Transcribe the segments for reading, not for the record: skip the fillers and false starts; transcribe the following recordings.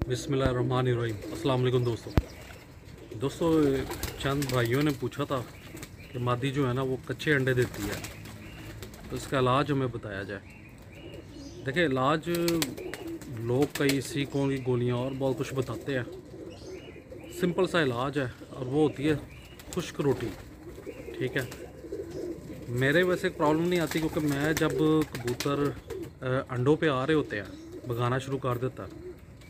बिस्मिल्लाहिर्रहमानिर्रहीम। अस्सलाम वालेकुम दोस्तों, चंद भाइयों ने पूछा था कि मादी जो है ना वो कच्चे अंडे देती है, तो इसका इलाज हमें बताया जाए। देखिए, इलाज लोग कई सीकों की गोलियां और बहुत कुछ बताते हैं। सिंपल सा इलाज है और वो होती है खुश्क रोटी। ठीक है, मेरे वैसे एक प्रॉब्लम नहीं आती, क्योंकि मैं जब कबूतर अंडों पे आ रहे होते हैं, भगाना शुरू कर देता है,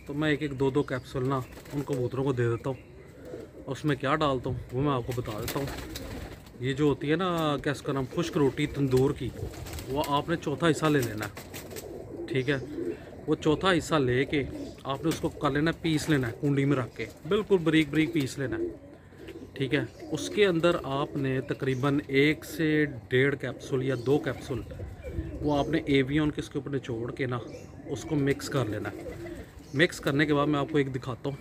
तो मैं एक एक दो दो कैप्सूल ना उन कबूतरों को दे देता हूँ। उसमें क्या डालता हूँ वो मैं आपको बता देता हूँ। ये जो होती है ना, क्या इसका नाम, खुश्क रोटी तंदूर की, वो आपने चौथा हिस्सा ले लेना है। ठीक है, वो चौथा हिस्सा लेके आपने उसको कर लेना है, पीस लेना है, कुंडी में रख के बिल्कुल बारीक बारीक पीस लेना है। ठीक है, उसके अंदर आपने तकरीबन 1 से 1.5 कैप्सूल या 2 कैप्सूल वो आपने एवियन के इसके ऊपर निचोड़ के ना उसको मिक्स कर लेना है। मिक्स करने के बाद मैं आपको एक दिखाता हूँ।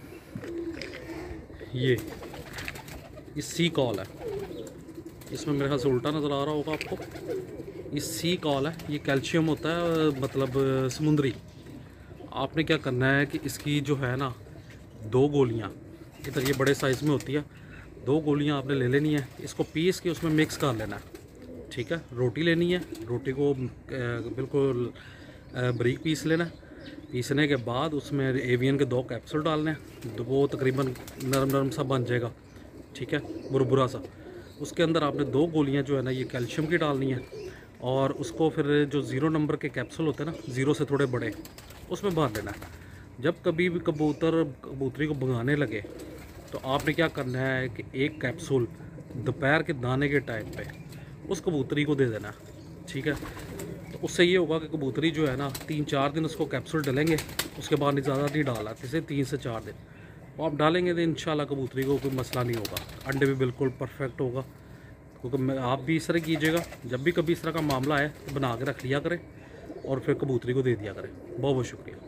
ये सी कॉल है, इसमें मेरे ख्याल से उल्टा नज़र आ रहा होगा आपको। ये सी कॉल है, ये कैल्शियम होता है, मतलब समुद्री। आपने क्या करना है कि इसकी जो है ना 2 गोलियाँ, इधर ये बड़े साइज़ में होती है, 2 गोलियाँ आपने ले लेनी है। इसको पीस के उसमें मिक्स कर लेना है। ठीक है, रोटी लेनी है, रोटी को बिल्कुल बारीक पीस लेना है। पीसने के बाद उसमें एवियन के 2 कैप्सूल डालने हैं, तो वो तकरीबन नरम नरम सा बन जाएगा। ठीक है, बुरबुरा सा। उसके अंदर आपने 2 गोलियां जो है ना ये कैल्शियम की डालनी है, और उसको फिर जो 0 नंबर के कैप्सूल होते हैं ना, 0 से थोड़े बड़े, उसमें भर लेना है। जब कभी भी कबूतरी को भगाने लगे तो आपने क्या करना है कि 1 कैप्सूल दोपहर के दाने के टाइम पे उस कबूतरी को दे देना। ठीक है, तो उससे ये होगा कि कबूतरी जो है ना 3-4 दिन उसको कैप्सूल डलेंगे, उसके बाद नहीं, ज़्यादा नहीं डालना, जैसे 3 से 4 दिन वो आप डालेंगे तो इंशाल्लाह कबूतरी को कोई मसला नहीं होगा, अंडे भी बिल्कुल परफेक्ट होगा। क्योंकि आप भी इस तरह कीजिएगा, जब भी कभी इस तरह का मामला आए तो बना के रख लिया करें और फिर कबूतरी को दे दिया करें। बहुत बहुत शुक्रिया।